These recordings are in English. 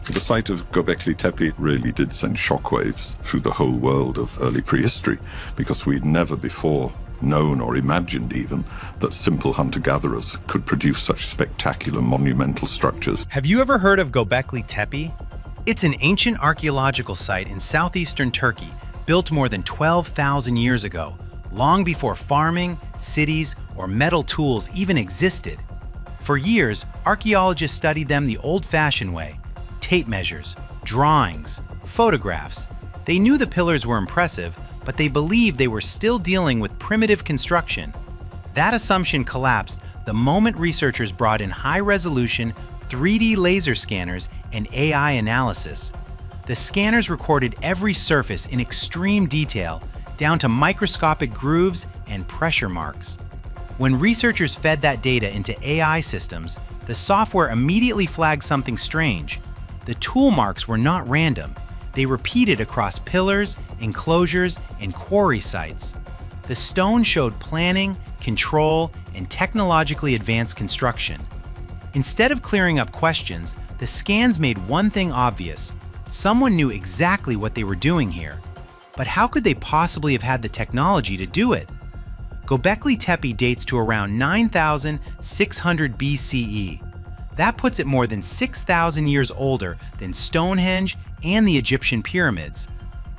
The sight of Göbekli Tepe really did send shockwaves through the whole world of early prehistory, because we'd never before known or imagined even that simple hunter-gatherers could produce such spectacular monumental structures. Have you ever heard of Göbekli Tepe? It's an ancient archaeological site in southeastern Turkey, built more than 12,000 years ago, long before farming, cities, or metal tools even existed. For years, archaeologists studied them the old-fashioned way: tape measures, drawings, photographs. They knew the pillars were impressive, but they believed they were still dealing with primitive construction. That assumption collapsed the moment researchers brought in high-resolution 3D laser scanners and AI analysis. The scanners recorded every surface in extreme detail, down to microscopic grooves and pressure marks. When researchers fed that data into AI systems, the software immediately flagged something strange. The tool marks were not random. They repeated across pillars, enclosures, and quarry sites. The stone showed planning, control, and technologically advanced construction. Instead of clearing up questions, the scans made one thing obvious: someone knew exactly what they were doing here. But how could they possibly have had the technology to do it? Göbekli Tepe dates to around 9,600 BCE. That puts it more than 6,000 years older than Stonehenge and the Egyptian pyramids.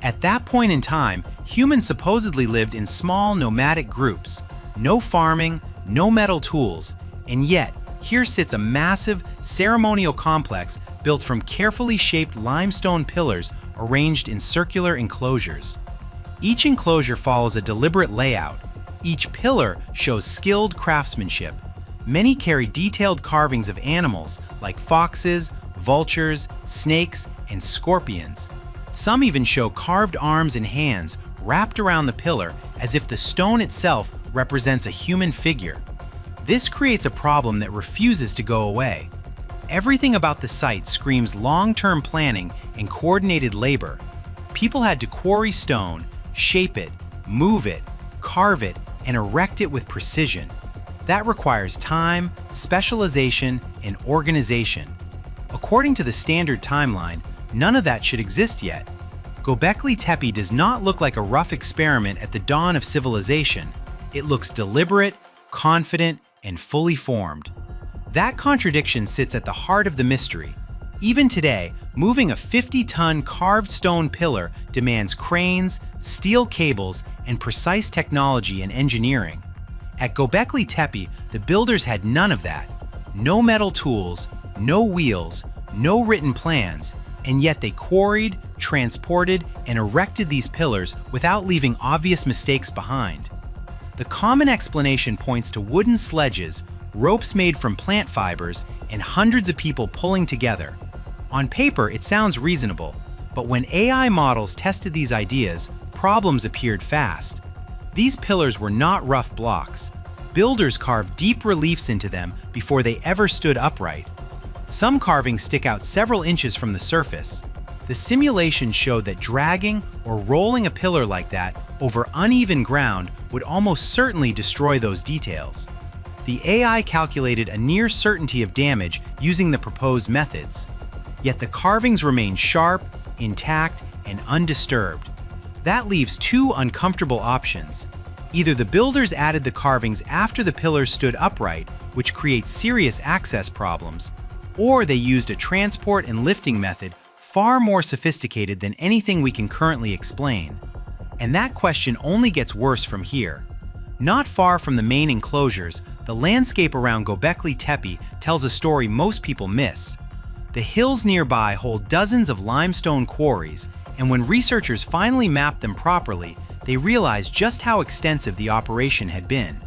At that point in time, humans supposedly lived in small nomadic groups. No farming, no metal tools, and yet, here sits a massive ceremonial complex built from carefully shaped limestone pillars arranged in circular enclosures. Each enclosure follows a deliberate layout. Each pillar shows skilled craftsmanship. Many carry detailed carvings of animals like foxes, vultures, snakes, and scorpions. Some even show carved arms and hands wrapped around the pillar as if the stone itself represents a human figure. This creates a problem that refuses to go away. Everything about the site screams long-term planning and coordinated labor. People had to quarry stone, shape it, move it, carve it, and erect it with precision. That requires time, specialization, and organization. According to the standard timeline, none of that should exist yet. Göbekli Tepe does not look like a rough experiment at the dawn of civilization. It looks deliberate, confident, and fully formed. That contradiction sits at the heart of the mystery. Even today, moving a 50-ton carved stone pillar demands cranes, steel cables, and precise technology and engineering. At Göbekli Tepe, the builders had none of that. No metal tools, no wheels, no written plans, and yet they quarried, transported, and erected these pillars without leaving obvious mistakes behind. The common explanation points to wooden sledges, ropes made from plant fibers, and hundreds of people pulling together. On paper, it sounds reasonable, but when AI models tested these ideas, problems appeared fast. These pillars were not rough blocks. Builders carved deep reliefs into them before they ever stood upright. Some carvings stick out several inches from the surface. The simulation showed that dragging or rolling a pillar like that over uneven ground would almost certainly destroy those details. The AI calculated a near certainty of damage using the proposed methods. Yet the carvings remain sharp, intact, and undisturbed. That leaves two uncomfortable options. Either the builders added the carvings after the pillars stood upright, which creates serious access problems, or they used a transport and lifting method far more sophisticated than anything we can currently explain. And that question only gets worse from here. Not far from the main enclosures, the landscape around Göbekli Tepe tells a story most people miss. The hills nearby hold dozens of limestone quarries, and when researchers finally mapped them properly, they realized just how extensive the operation had been.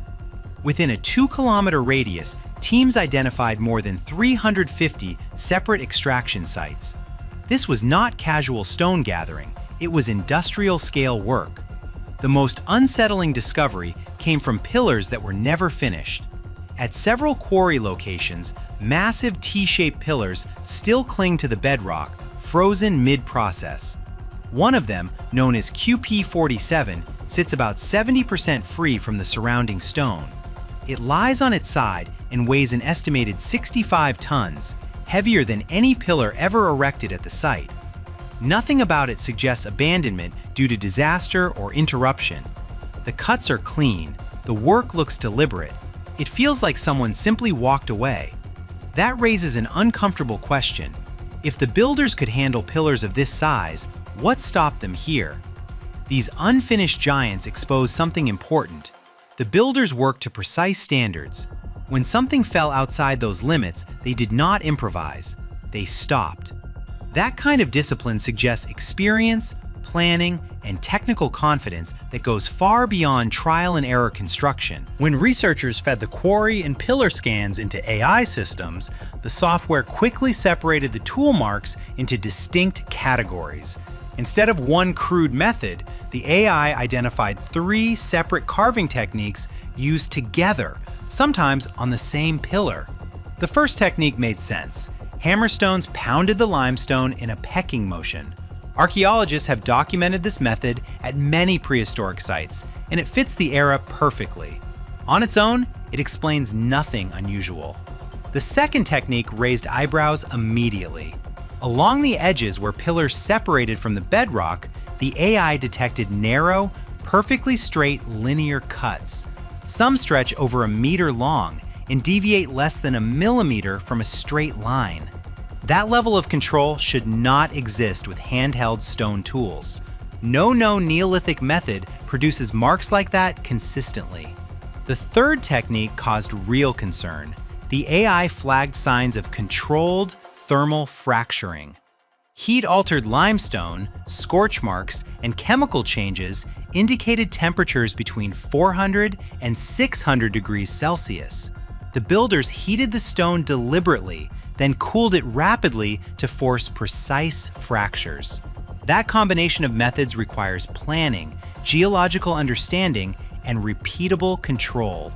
Within a 2-kilometer radius, teams identified more than 350 separate extraction sites. This was not casual stone gathering, it was industrial-scale work. The most unsettling discovery came from pillars that were never finished. At several quarry locations, massive T-shaped pillars still cling to the bedrock, frozen mid-process. One of them, known as QP47, sits about 70% free from the surrounding stone. It lies on its side and weighs an estimated 65 tons, heavier than any pillar ever erected at the site. Nothing about it suggests abandonment due to disaster or interruption. The cuts are clean, the work looks deliberate. It feels like someone simply walked away. That raises an uncomfortable question. If the builders could handle pillars of this size, what stopped them here? These unfinished giants expose something important. The builders worked to precise standards. When something fell outside those limits, they did not improvise. They stopped. That kind of discipline suggests experience, planning, and technical confidence that goes far beyond trial and error construction. When researchers fed the quarry and pillar scans into AI systems, the software quickly separated the tool marks into distinct categories. Instead of one crude method, the AI identified 3 separate carving techniques used together, sometimes on the same pillar. The first technique made sense. Hammerstones pounded the limestone in a pecking motion. Archaeologists have documented this method at many prehistoric sites, and it fits the era perfectly. On its own, it explains nothing unusual. The second technique raised eyebrows immediately. Along the edges where pillars separated from the bedrock, the AI detected narrow, perfectly straight linear cuts. Some stretch over 1 meter long and deviate less than 1 millimeter from a straight line. That level of control should not exist with handheld stone tools. No known Neolithic method produces marks like that consistently. The third technique caused real concern. The AI flagged signs of controlled thermal fracturing. Heat-altered limestone, scorch marks, and chemical changes indicated temperatures between 400 and 600 degrees Celsius. The builders heated the stone deliberately, then cooled it rapidly to force precise fractures. That combination of methods requires planning, geological understanding, and repeatable control.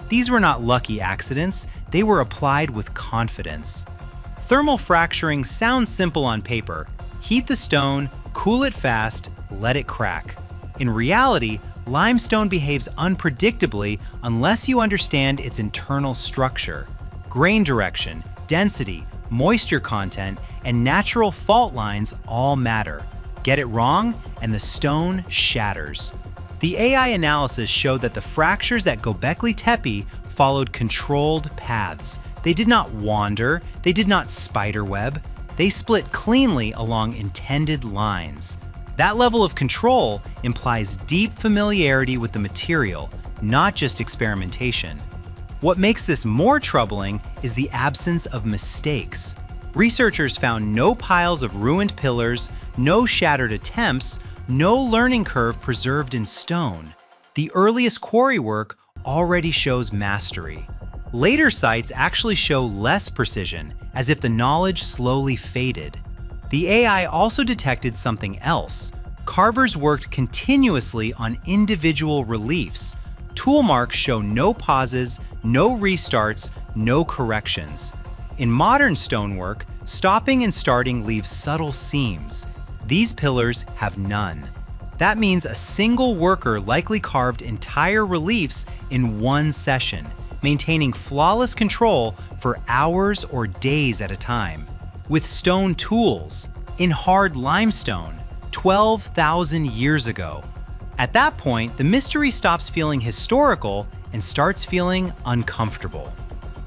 These were not lucky accidents, they were applied with confidence. Thermal fracturing sounds simple on paper. Heat the stone, cool it fast, let it crack. In reality, limestone behaves unpredictably unless you understand its internal structure. Grain direction, density, moisture content, and natural fault lines all matter. Get it wrong, and the stone shatters. The AI analysis showed that the fractures at Göbekli Tepe followed controlled paths. They did not wander, they did not spiderweb, they split cleanly along intended lines. That level of control implies deep familiarity with the material, not just experimentation. What makes this more troubling is the absence of mistakes. Researchers found no piles of ruined pillars, no shattered attempts, no learning curve preserved in stone. The earliest quarry work already shows mastery. Later sites actually show less precision, as if the knowledge slowly faded. The AI also detected something else. Carvers worked continuously on individual reliefs. Tool marks show no pauses, no restarts, no corrections. In modern stonework, stopping and starting leaves subtle seams. These pillars have none. That means a single worker likely carved entire reliefs in one session, maintaining flawless control for hours or days at a time. With stone tools, in hard limestone, 12,000 years ago. At that point, the mystery stops feeling historical and starts feeling uncomfortable.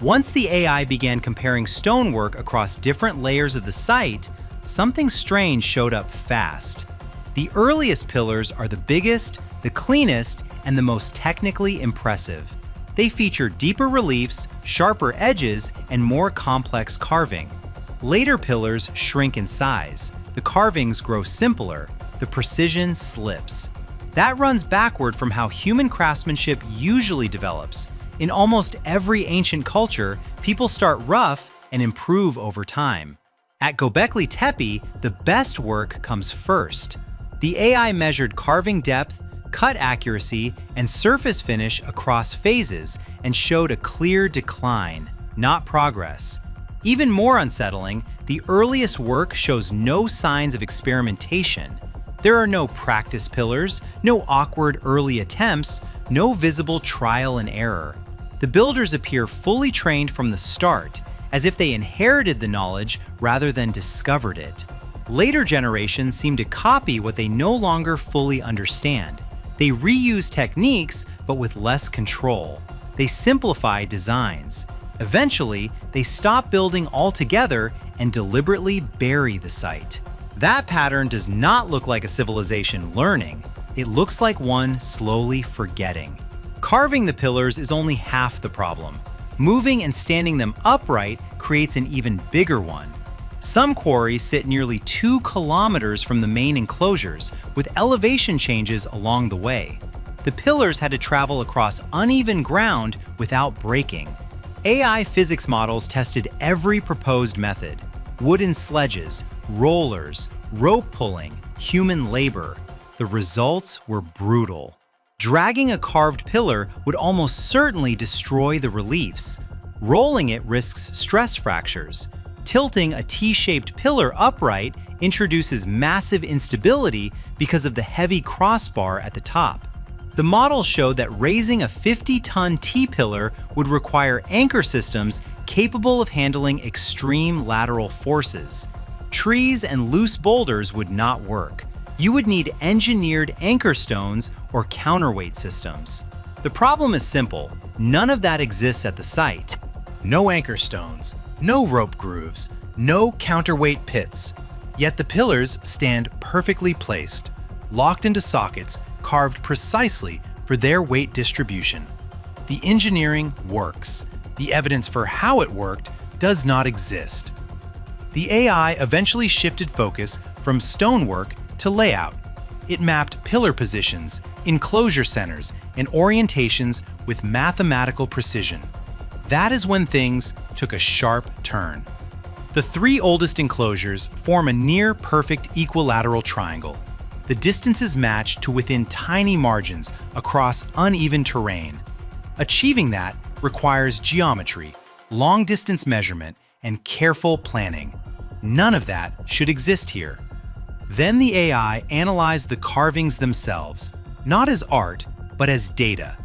Once the AI began comparing stonework across different layers of the site, something strange showed up fast. The earliest pillars are the biggest, the cleanest, and the most technically impressive. They feature deeper reliefs, sharper edges, and more complex carving. Later pillars shrink in size. The carvings grow simpler. The precision slips. That runs backward from how human craftsmanship usually develops. In almost every ancient culture, people start rough and improve over time. At Göbekli Tepe, the best work comes first. The AI measured carving depth, cut accuracy, and surface finish across phases and showed a clear decline, not progress. Even more unsettling, the earliest work shows no signs of experimentation. There are no practice pillars, no awkward early attempts, no visible trial and error. The builders appear fully trained from the start, as if they inherited the knowledge rather than discovered it. Later generations seem to copy what they no longer fully understand. They reuse techniques, but with less control. They simplify designs. Eventually, they stop building altogether and deliberately bury the site. That pattern does not look like a civilization learning. It looks like one slowly forgetting. Carving the pillars is only half the problem. Moving and standing them upright creates an even bigger one. Some quarries sit nearly 2 kilometers from the main enclosures, with elevation changes along the way. The pillars had to travel across uneven ground without breaking. AI physics models tested every proposed method: wooden sledges, rollers, rope pulling, human labor. The results were brutal. Dragging a carved pillar would almost certainly destroy the reliefs. Rolling it risks stress fractures. Tilting a T-shaped pillar upright introduces massive instability because of the heavy crossbar at the top. The models showed that raising a 50-ton T-pillar would require anchor systems capable of handling extreme lateral forces. Trees and loose boulders would not work. You would need engineered anchor stones or counterweight systems. The problem is simple: none of that exists at the site. No anchor stones, no rope grooves, no counterweight pits. Yet the pillars stand perfectly placed, locked into sockets carved precisely for their weight distribution. The engineering works. The evidence for how it worked does not exist. The AI eventually shifted focus from stonework to layout. It mapped pillar positions, enclosure centers, and orientations with mathematical precision. That is when things took a sharp turn. The 3 oldest enclosures form a near-perfect equilateral triangle. The distances match to within tiny margins across uneven terrain. Achieving that requires geometry, long-distance measurement, and careful planning. None of that should exist here. Then the AI analyzed the carvings themselves, not as art, but as data.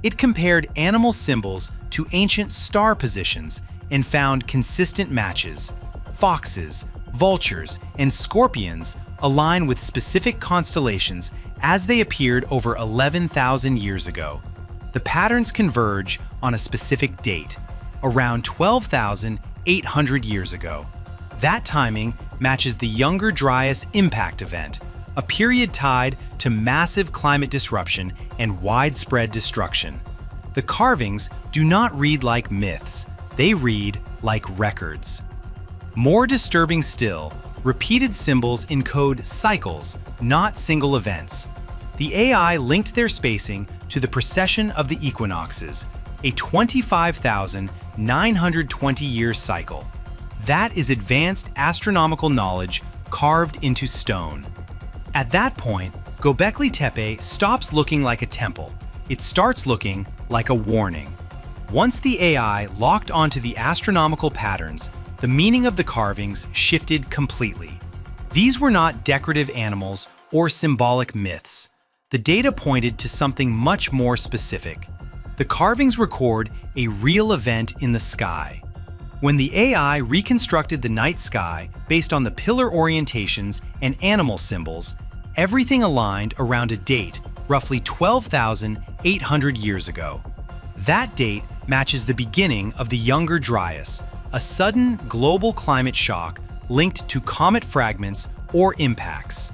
It compared animal symbols to ancient star positions and found consistent matches. Foxes, vultures, and scorpions align with specific constellations as they appeared over 11,000 years ago. The patterns converge on a specific date, around 12,800 years ago. That timing matches the Younger Dryas impact event, a period tied to massive climate disruption and widespread destruction. The carvings do not read like myths, they read like records. More disturbing still, repeated symbols encode cycles, not single events. The AI linked their spacing to the precession of the equinoxes, a 25,920-year cycle. That is advanced astronomical knowledge carved into stone. At that point, Göbekli Tepe stops looking like a temple. It starts looking like a warning. Once the AI locked onto the astronomical patterns, the meaning of the carvings shifted completely. These were not decorative animals or symbolic myths. The data pointed to something much more specific. The carvings record a real event in the sky. When the AI reconstructed the night sky based on the pillar orientations and animal symbols, everything aligned around a date roughly 12,800 years ago. That date matches the beginning of the Younger Dryas, a sudden global climate shock linked to comet fragments or impacts.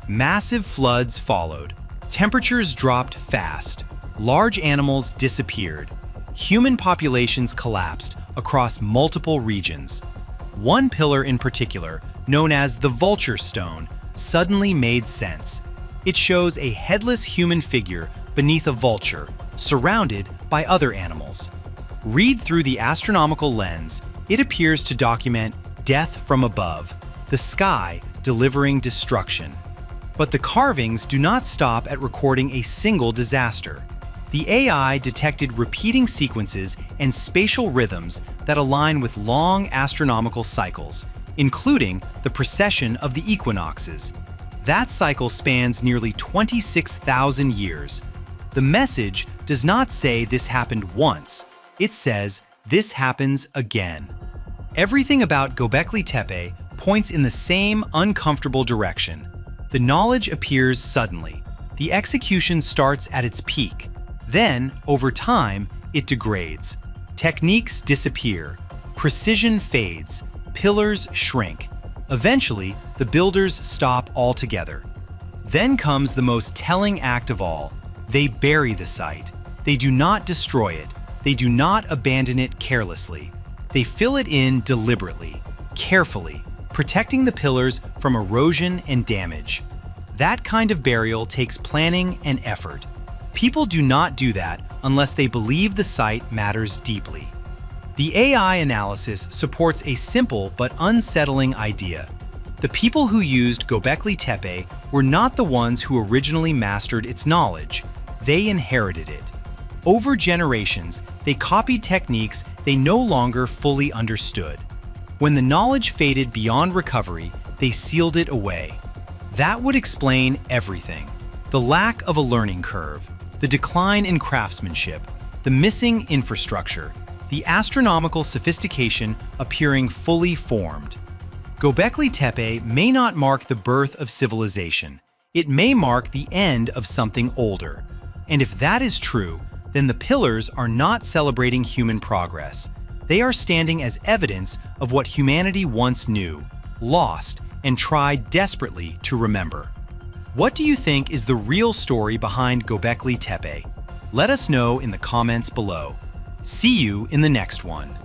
Massive floods followed. Temperatures dropped fast. Large animals disappeared. Human populations collapsed across multiple regions. One pillar in particular, known as the Vulture Stone, suddenly made sense. It shows a headless human figure beneath a vulture, surrounded by other animals. Read through the astronomical lens, it appears to document death from above, the sky delivering destruction. But the carvings do not stop at recording a single disaster. The AI detected repeating sequences and spatial rhythms that align with long astronomical cycles, including the precession of the equinoxes. That cycle spans nearly 26,000 years. The message does not say this happened once, it says this happens again. Everything about Göbekli Tepe points in the same uncomfortable direction. The knowledge appears suddenly. The execution starts at its peak. Then, over time, it degrades. Techniques disappear. Precision fades. Pillars shrink. Eventually, the builders stop altogether. Then comes the most telling act of all. They bury the site. They do not destroy it. They do not abandon it carelessly. They fill it in deliberately, carefully, protecting the pillars from erosion and damage. That kind of burial takes planning and effort. People do not do that unless they believe the site matters deeply. The AI analysis supports a simple but unsettling idea. The people who used Göbekli Tepe were not the ones who originally mastered its knowledge. They inherited it. Over generations, they copied techniques they no longer fully understood. When the knowledge faded beyond recovery, they sealed it away. That would explain everything. The lack of a learning curve, the decline in craftsmanship, the missing infrastructure, the astronomical sophistication appearing fully formed. Göbekli Tepe may not mark the birth of civilization. It may mark the end of something older. And if that is true, then the pillars are not celebrating human progress. They are standing as evidence of what humanity once knew, lost, and tried desperately to remember. What do you think is the real story behind Göbekli Tepe? Let us know in the comments below. See you in the next one.